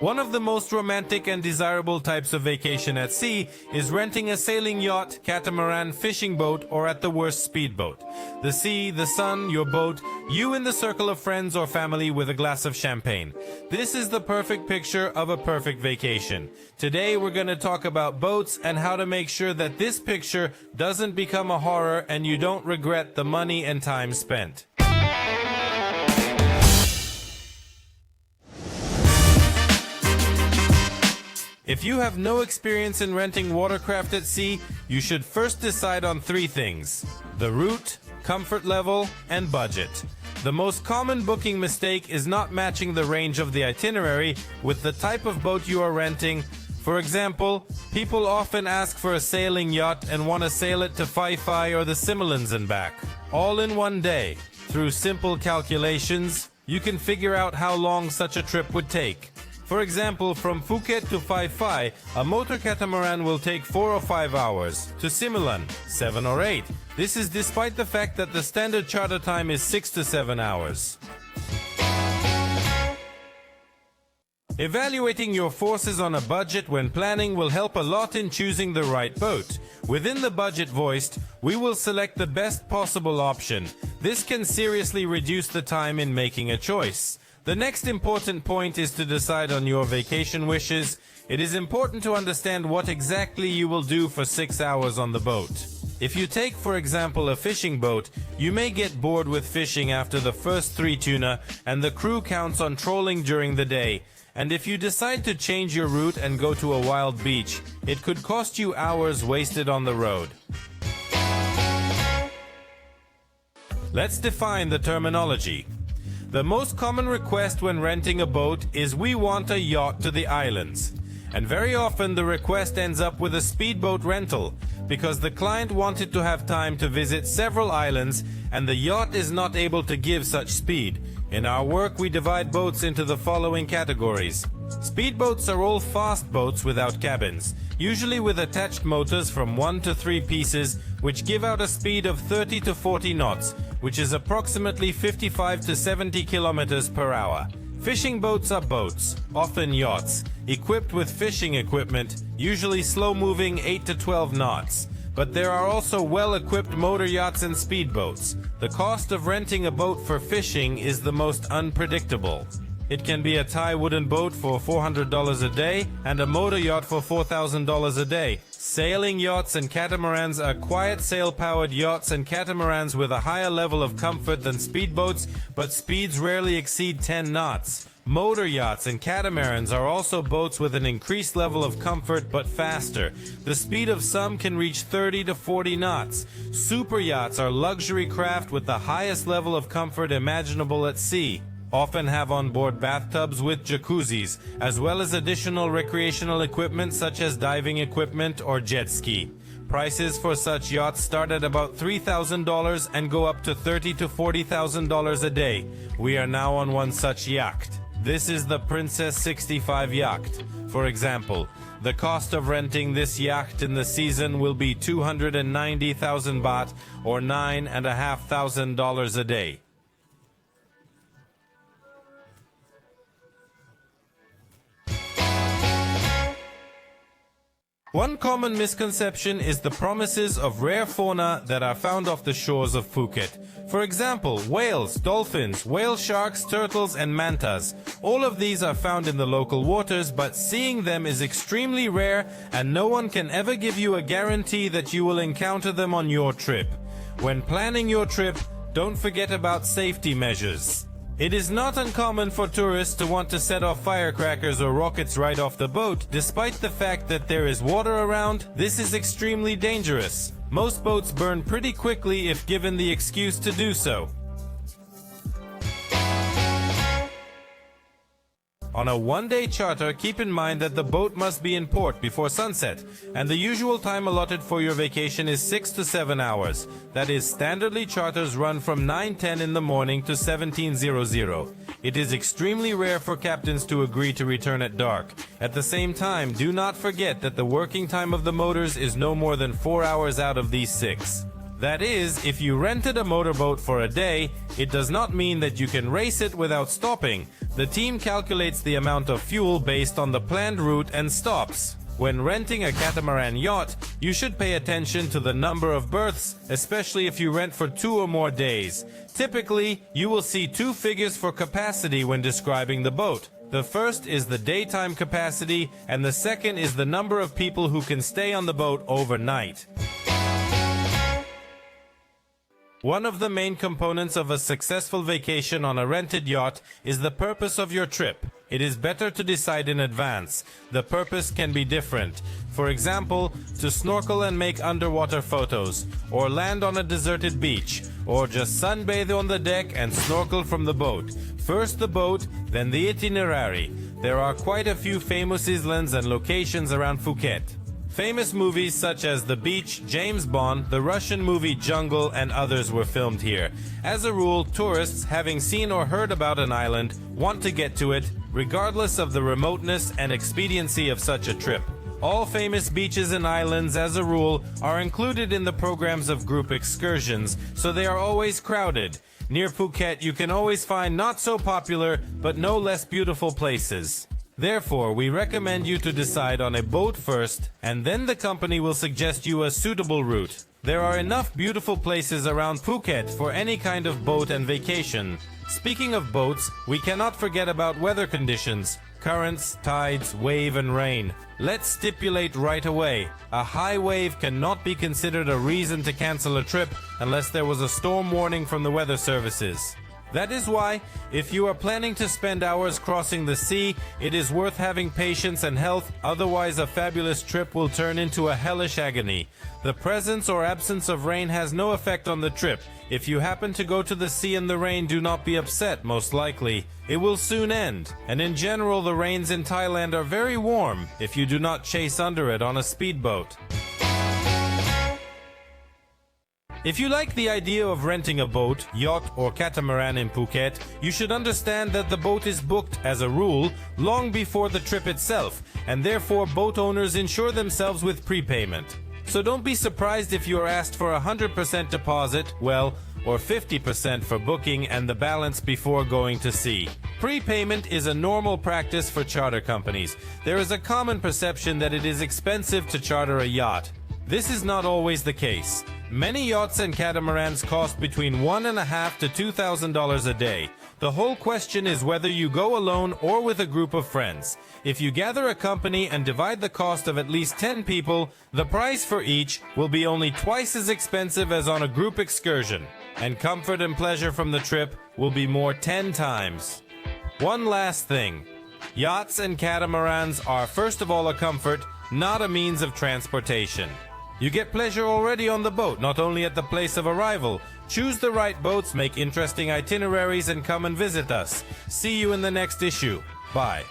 One of the most romantic and desirable types of vacation at sea is renting a sailing yacht, catamaran, fishing boat, or at the worst speedboat. The sea, the sun, your boat, you in the circle of friends or family with a glass of champagne. This is the perfect picture of a perfect vacation. Today we're going to talk about boats and how to make sure that this picture doesn't become a horror and you don't regret the money and time spent. If you have no experience in renting watercraft at sea, you should first decide on three things: the route, comfort level, and budget. The most common booking mistake is not matching the range of the itinerary with the type of boat you are renting. For example, people often ask for a sailing yacht and want to sail it to Phi Phi or the Similans and back, all in one day. Through simple calculations, you can figure out how long such a trip would take. For example, from Phuket to Phi Phi, a motor catamaran will take 4 or 5 hours. To Similan, 7 or 8. This is despite the fact that the standard charter time is 6 to 7 hours. Evaluating your forces on a budget when planning will help a lot in choosing the right boat. Within the budget voiced, we will select the best possible option. This can seriously reduce the time in making a choice. The next important point is to decide on your vacation wishes. It is important to understand what exactly you will do for 6 hours on the boat. If you take, for example, a fishing boat, you may get bored with fishing after the first 3 tuna, and the crew counts on trolling during the day. And if you decide to change your route and go to a wild beach, it could cost you hours wasted on the road. Let's define the terminology. The most common request when renting a boat is we want a yacht to the islands. And very often the request ends up with a speedboat rental because the client wanted to have time to visit several islands and the yacht is not able to give such speed. In our work we divide boats into the following categories. Speedboats are all fast boats without cabins, usually with attached motors from 1 to 3 pieces which give out a speed of 30 to 40 knots, which is approximately 55 to 70 kilometers per hour. Fishing boats are boats, often yachts, equipped with fishing equipment, usually slow-moving 8 to 12 knots. But there are also well-equipped motor yachts and speedboats. The cost of renting a boat for fishing is the most unpredictable. It can be a Thai wooden boat for $400 a day and a motor yacht for $4,000 a day. Sailing yachts and catamarans are quiet sail-powered yachts and catamarans with a higher level of comfort than speedboats, but speeds rarely exceed 10 knots. Motor yachts and catamarans are also boats with an increased level of comfort but faster. The speed of some can reach 30 to 40 knots. Super yachts are luxury craft with the highest level of comfort imaginable at sea. Often have on board bathtubs with jacuzzis, as well as additional recreational equipment such as diving equipment or jet ski. Prices for such yachts start at about $3,000 and go up to $30,000 to $40,000 a day. We are now on one such yacht. This is the Princess 65 yacht. For example, the cost of renting this yacht in the season will be 290,000 baht or $9,500 a day. One common misconception is the promises of rare fauna that are found off the shores of Phuket. For example, whales, dolphins, whale sharks, turtles, and mantas. All of these are found in the local waters, but seeing them is extremely rare and no one can ever give you a guarantee that you will encounter them on your trip. When planning your trip, don't forget about safety measures. It is not uncommon for tourists to want to set off firecrackers or rockets right off the boat. Despite the fact that there is water around, this is extremely dangerous. Most boats burn pretty quickly if given the excuse to do so. On a one-day charter, keep in mind that the boat must be in port before sunset, and the usual time allotted for your vacation is 6 to 7 hours. That is, standardly charters run from 9:10 in the morning to 17:00. It is extremely rare for captains to agree to return at dark. At the same time, do not forget that the working time of the motors is no more than 4 hours out of these 6. That is, if you rented a motorboat for a day, it does not mean that you can race it without stopping. The team calculates the amount of fuel based on the planned route and stops. When renting a catamaran yacht, you should pay attention to the number of berths, especially if you rent for 2 or more days. Typically, you will see 2 figures for capacity when describing the boat. The first is the daytime capacity, and the second is the number of people who can stay on the boat overnight. One of the main components of a successful vacation on a rented yacht is the purpose of your trip. It is better to decide in advance. The purpose can be different. For example, to snorkel and make underwater photos, or land on a deserted beach, or just sunbathe on the deck and snorkel from the boat. First the boat, then the itinerary. There are quite a few famous islands and locations around Phuket. Famous movies such as The Beach, James Bond, the Russian movie Jungle, and others were filmed here. As a rule, tourists, having seen or heard about an island, want to get to it, regardless of the remoteness and expediency of such a trip. All famous beaches and islands, as a rule, are included in the programs of group excursions, so they are always crowded. Near Phuket, you can always find not so popular, but no less beautiful places. Therefore, we recommend you to decide on a boat first, and then the company will suggest you a suitable route. There are enough beautiful places around Phuket for any kind of boat and vacation. Speaking of boats, we cannot forget about weather conditions: currents, tides, wave and rain. Let's stipulate right away, a high wave cannot be considered a reason to cancel a trip unless there was a storm warning from the weather services. That is why, if you are planning to spend hours crossing the sea, it is worth having patience and health, otherwise a fabulous trip will turn into a hellish agony. The presence or absence of rain has no effect on the trip. If you happen to go to the sea in the rain, do not be upset, most likely. It will soon end, and in general the rains in Thailand are very warm if you do not chase under it on a speedboat. If you like the idea of renting a boat, yacht or catamaran in Phuket, you should understand that the boat is booked, as a rule, long before the trip itself, and therefore boat owners insure themselves with prepayment. So don't be surprised if you are asked for 100% deposit, or 50% for booking and the balance before going to sea. Prepayment is a normal practice for charter companies. There is a common perception that it is expensive to charter a yacht. This is not always the case. Many yachts and catamarans cost between $1,500 to $2,000 a day. The whole question is whether you go alone or with a group of friends. If you gather a company and divide the cost of at least 10 people, the price for each will be only twice as expensive as on a group excursion. And comfort and pleasure from the trip will be more 10 times. One last thing. Yachts and catamarans are first of all a comfort, not a means of transportation. You get pleasure already on the boat, not only at the place of arrival. Choose the right boats, make interesting itineraries, and come and visit us. See you in the next issue. Bye.